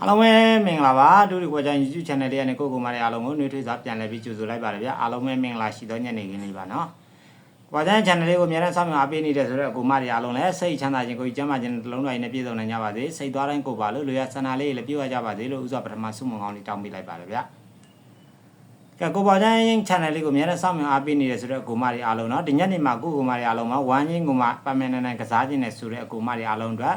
အားလုံးပဲမင်္ဂလာပါတို့ဒီကွာချန် YouTube channel လေးကနေကိုကိုမာရီအားလုံးကိုနှွေးထွေးစွာပြန်လည်ပြီးကြိုဆိုလိုက်ပါတယ်ဗျာအားလုံးပဲမင်္ဂလာရှိသောညနေခင်းလေးပါနော်ကွာချန် channel လေးကိုအများနဲ့စောင့်မျှော်အားပေးနေတဲ့ဆိုတော့ကိုမာရီအားလုံးလည်းစိတ်ချမ်းသာခြင်းကိုကျမ်းမာခြင်းတစ်လုံးတိုင်းနဲ့ပြည့်စုံနိုင်ကြပါစေစိတ်သွားတိုင်းကိုပါလို့လူရဆန္ဒလေးလည်းပြည့်ဝကြပါစေလို့ဥစွာပထမဆုမွန်ကောင်းလေးတောင်းပေးလိုက်ပါတယ်ဗျာကဲကိုပါချန် channel လေးကိုအများနဲ့စောင့်မျှော်အားပေးနေတဲ့ဆိုတော့ကိုမာရီအားလုံးနော်ဒီညနေမှာကိုမာရီအားလုံးမှာဝမ်းချင်းကိုမှပတ်မယ်နိုင်ကစားခြင်းနဲ့ဆိုတဲ့ကိုမာရီအားလုံးအတွက်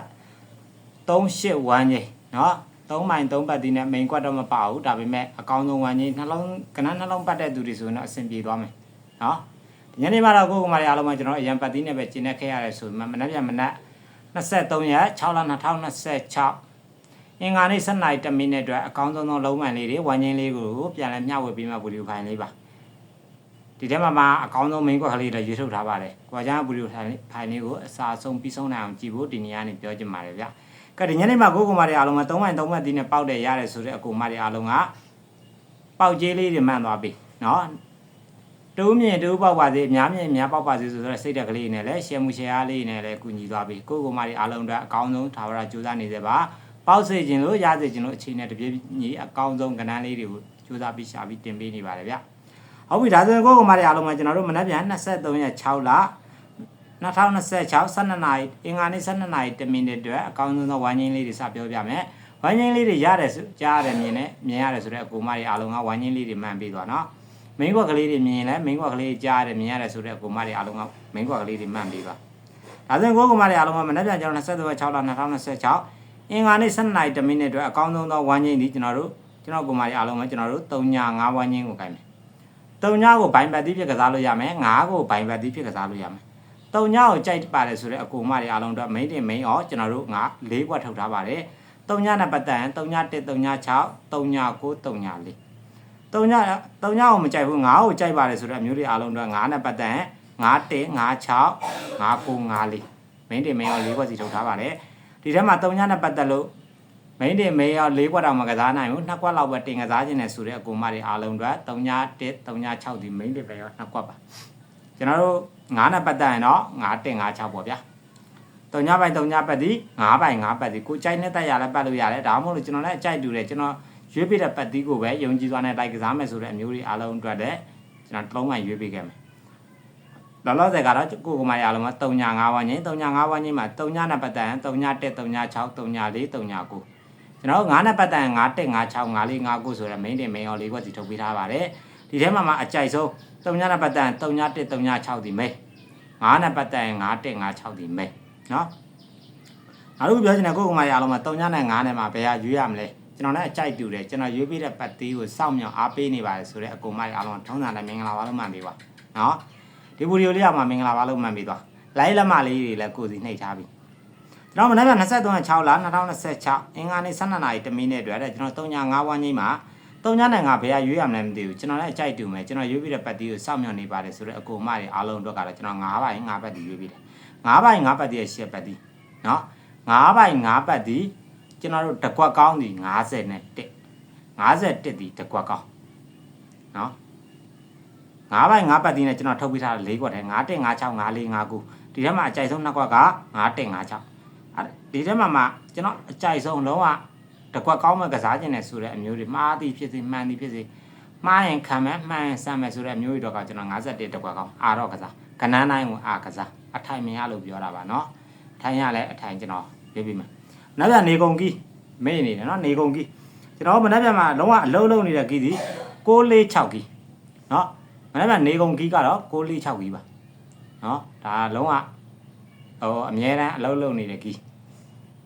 38ဝမ်းချင်းနော်3မိုင်3ပတ်ဒီနဲ့ main ကွက်တော့မပါဘူးဒါပေမဲ့အကောင်းဆုံးဝမ်းကြီးနှလုံးကနန်းနှလုံးပတ်တဲ့သူတွေဆိုရင်တော့အဆင်ပြေသွားမယ်နော်ဒီညနေမှာတော့ကိုကမာရီအားလုံးမှာကျွန်တော်အရန်ပတ်ဒီနဲ့ပဲကျင်းနေခဲ့ရတယ်ဆိုမှမနေ့ပြန်မနေ့23ရက်6လ2026အင်္ဂါနေ့7နာရီ10မိနစ်အတွက်အကောင်းဆုံးသောလုံးမှန်လေးတွေဝမ်းကြီးလေးကိုပြန်လဲမျှဝေပေးမှာဗီဒီယိုဖိုင်လေးပါဒီထဲမှာအကောင်းဆုံး main ကွက်ကလေးတွေရွေးထုတ်ထားပါတယ်ကိုကျန်းဗီဒီယိုဖိုင်လေးကိုအစားဆုံးပြီးဆုံးနိုင်အောင်ကြည့်ဖို့ဒီနေ့ကနေပြောချင်ပါတယ်ဗျာကဲဒီညနေမှာကိုမာရီအားလုံးက3မိုင်3မှတ်ဒီနဲ့ပေါက်တယ်ရတယ်ဆိုတော့အကိုမာရီအားလုံးကပေါက်ကြေးလေးတွေမှန်သွားပြီနော်တိုးမြင့်တိုးပေါက်ပါစေအများမြင့်အများပေါက်ပါစေဆိုတော့စိတ်တက်ကလေးနဲ့လည်းရှယ်မှုရှယ်အားလေးနဲ့လည်းကူညီသွားပြီကိုမာရီအားလုံးအတွက်အကောင်းဆုံးထာဝရကြိုးစားနေစေပါပေါက်စေခြင်းလို့ရစေခြင်းလို့အခြေအနေတပြေးညီအကောင်းဆုံးကဏ္ဍလေးတွေကိုကြိုးစားပြီးရှာပြီးတင်ပေးနေပါတယ်ဗျဟုတ်ပြီဒါဆိုရင်ကိုမာရီအားလုံးကကျွန်တော်တို့မနက်ဖြန်23ရက်6လ2026 12နာရီအင်္ဂါနေ့12နာရီ10မိနစ်အတွက်အကောင်းဆုံးသောဝိုင်းချင်းလေးတွေစပြောပြမယ်။ဝိုင်းချင်းလေးတွေရတယ်ဆိုကြားရတယ်မြင်ရတယ်ဆိုတော့အကူမတွေအားလုံးကဝိုင်းချင်းလေးတွေမှန်ပြီးသွားနော်။မိန်းကွက်ကလေးတွေမြင်ရင်လည်းမိန်းကွက်ကလေးကြားရတယ်မြင်ရတယ်ဆိုတော့အကူမတွေအားလုံးကမိန်းကွက်ကလေးတွေမှန်ပြီးသွား။ဒါဆိုရင်ကိုကူမတွေအားလုံးကမနေ့ပြန်ကျွန်တော်23ရက်6လ2026အင်္ဂါနေ့12နာရီ10မိနစ်အတွက်အကောင်းဆုံးသောဝိုင်းချင်းဒီကျွန်တော်ကူမတွေအားလုံးကကျွန်တော်တို့3ည5ဝိုင်းချင်းကိုကိုင်မယ်။3ညကိုဘိုင်ပတ်တိဖြစ်ကစားလို့ရမယ်။5ကိုဘိုင်ပတ်တိဖြစ်ကစားလို့ရမယ်။3ညကိုကြိုက်ပါတယ်ဆိုတဲ့အကူမတွေအားလုံးတော့မိန်းတင်မိန်းအောင်ကျွန်တော်တို့ငါ၄ဘွက်ထုတ်ထားပါတယ်3ညနဲ့ပတ်သက်ရင်3ည1 3ည6 3ည9 3ည4 3ညကိုမကြိုက်ဘူး9ကိုကြိုက်ပါတယ်ဆိုတဲ့အမျိုးတွေအားလုံးတော့9နဲ့ပတ်သက်ရင်9 1 9 6 9 9 9 4မိန်းတင်မိန်းအောင်၄ဘွက်စီထုတ်ထားပါတယ်ဒီထဲမှာ3ညနဲ့ပတ်သက်လို့မိန်းတင်မိန်းအောင်၄ဘွက်တော့မကစားနိုင်ဘူး2ဘွက်လောက်ပဲတင်ကစားခြင်းနဲ့ဆိုတဲ့အကူမတွေအားလုံးတော့3ည1 3ည6ဒီမိန်းတင်ပဲရော2ဘွက်ပါကျွန်တော်တို့9နဲ့ပတ်သက်ရင်တော့9 1 5 6ပေါ့ဗျာ3ညပိုင်း3ညပတ်ဒီ9ပိုင်း9ပတ်ဒီကိုကြိုက်နဲ့တက်ရလဲပတ်လို့ရတယ်ဒါမှမဟုတ်လို့ကျွန်တော်လည်းအကြိုက်တူတယ်ကျွန်တော်ရွေးပေးတဲ့ပတ်ဒီကိုပဲယုံကြည်စွာနဲ့လိုက်ကစားမယ်ဆိုတဲ့အမျိုးတွေအားလုံးအတွက်လည်းကျွန်တော်3ပိုင်းရွေးပေးခဲ့မယ်လောလောဆယ်ကတော့ကိုကမာရီအားလုံးက3ည5ဝန်းချင်း3ည5ဝန်းချင်းမှာ3ညနဲ့ပတ်သက်ရင်3ည1 3ည6 3ည4 3ည9ကျွန်တော်9နဲ့ပတ်သက်ရင်9 1 5 6 5 4 5 9ဆိုတဲ့ main တင် main ရော၄ခွက်စီထုတ်ပေးထားပါတယ်ဒီထဲမှာအကြိုက်ဆုံး3ညနဲ့ပတ်သက်ရင်3ည1 3ည6ဒီ main 9နဲ့ပတ်သက်ရင်9 1 5 6ဒီ main နော်အားလုံးပြောချင်တဲ့ကိုကမာရီအားလုံးမှာ3ညနဲ့9နဲ့မှာဘယ်ဟာရွေးရမလဲကျွန်တော်လည်းအကြိုက်တူတယ်ကျွန်တော်ရွေးပေးတဲ့ပတ်တီးကိုစောင့်မျှော်အားပေးနေပါတယ်ဆိုတဲ့အကူမကြီးအားလုံးထုံးစံတိုင်းမင်္ဂလာပါလို့မှန်ပေးပါနော်ဒီဗီဒီယိုလေးကမှမင်္ဂလာပါလို့မှန်ပေးသွားလိုက်လက်မလေးတွေလည်းကိုယ်စီနှိပ်ထားပြီကျွန်တော်မနေ့က23ရက်6လ2026အင်္ဂါနေ့12နာရီ10မိနစ်အတွက်ကျွန်တော်3ည5ဝန်းကြီးမှာ3ညနဲ့5ဘယ်ဟာရွေးရမလဲမသိဘူးကျွန်တော်လည်းအကြိုက်တူမယ်ကျွန်တော်ရွေးပေးတဲ့ပတ်တီးကိုစောင့်မျှော်နေပါတယ်ဆိုတဲ့အကူမကြီးအားလုံးအတွက်ကတော့ကျွန်တော်9ပိုင်း5ပတ်တီးရွေးပေးတယ်9ပိုင်း5ပတ်တီးရဲ့10ပတ်တီးနော်9ပိုင်း5ပတ်တီးကျွန်တော်တို့တကွက်ကောင်းဒီ50နဲ့1 51ဒီတကွက်ကောင်းနော်9ပိုင်း5ပတ်တီးနဲ့ကျွန်တော်ထုတ်ပေးထားတဲ့4ကွက်ထဲ9 1 5 6 5 4 5 9ဒီထဲမှာအကြိုက်ဆုံး2ကွက်က9 1 5 6ဒီထဲမှာကျွန်တော်အကြိုက်ဆုံးလုံးဝတကွက်ကောင်းမဲ့ကစားခြင်းနဲ့ဆိုတဲ့အမျိုးတွေမှားသည်ဖြစ်စေမှန်သည်ဖြစ်စေမှားရင်ခံမယ်မှန်ရင်ဆမ်းမယ်ဆိုတဲ့အမျိုးတွေတော့ကကျွန်တော်51တကွက်ကောင်းအာတော့ကစားကနန်းတိုင်းကိုအာကစားအထိုင်မရလို့ပြောတာပါနော်ထိုင်ရလဲအထိုင်ကျွန်တော်ရေးပြီးမယ်နောက်ပြန်နေကုန်ကြီးမေ့နေတယ်နော်နေကုန်ကြီးကျွန်တော်မနေ့ပြန်မှာလုံးဝအလုံးလုံးနေတဲ့ကြီးဒီ646ကြီးနော်မနေ့ပြန်နေကုန်ကြီးကတော့646ကြီးပါနော်ဒါလုံးဝအမြဲတမ်းအလုံးလုံးနေတဲ့ကြီ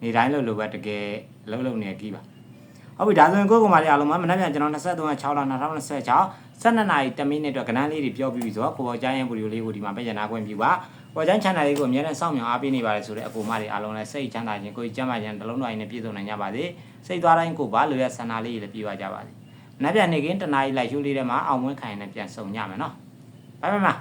းနေတိုင်းလို့ပဲတကယ်အလုံးလုံးနေတဲ့ကြီးပါဟုတ်ပြီဒါဆိုရင်ကိုကမာရီအားလုံးမှာမနေ့ပြန်ကျွန်တော်23ရက်6လ2026 12နာရီ10မိနစ်အတွက်ကဏ္ဍလေးတွေပြောပြီးပြီဆိုတော့ကိုပေါ်ကျန်းရဲ့ဗီဒီယိုလေးကိုဒီမှာပဲရနာခွင့်ပြုပါပေါ်ကျန်း channel လေးကိုအများနဲ့စောင့်မျှော်အားပေးနေပါတယ်ဆိုတဲ့အကူမတွေအားလုံးလည်းစိတ်ချမ်းသာခြင်းကိုယ်ကျန်းမာခြင်းတစ်လုံးတိုင်းနဲ့ပြည့်စုံနိုင်ကြပါစေစိတ်သွားတိုင်းကိုပါလိုရဆန္ဒလေးတွေလည်းပြည့်ဝကြပါစေနောက်ပြန်နေကင်းတနားရီလိုက်ရှိုးလေးထဲမှာအောင်ဝင်းခိုင်နဲ့ပြန်ဆုံကြမယ်နော်ဘိုင်ဘိုင်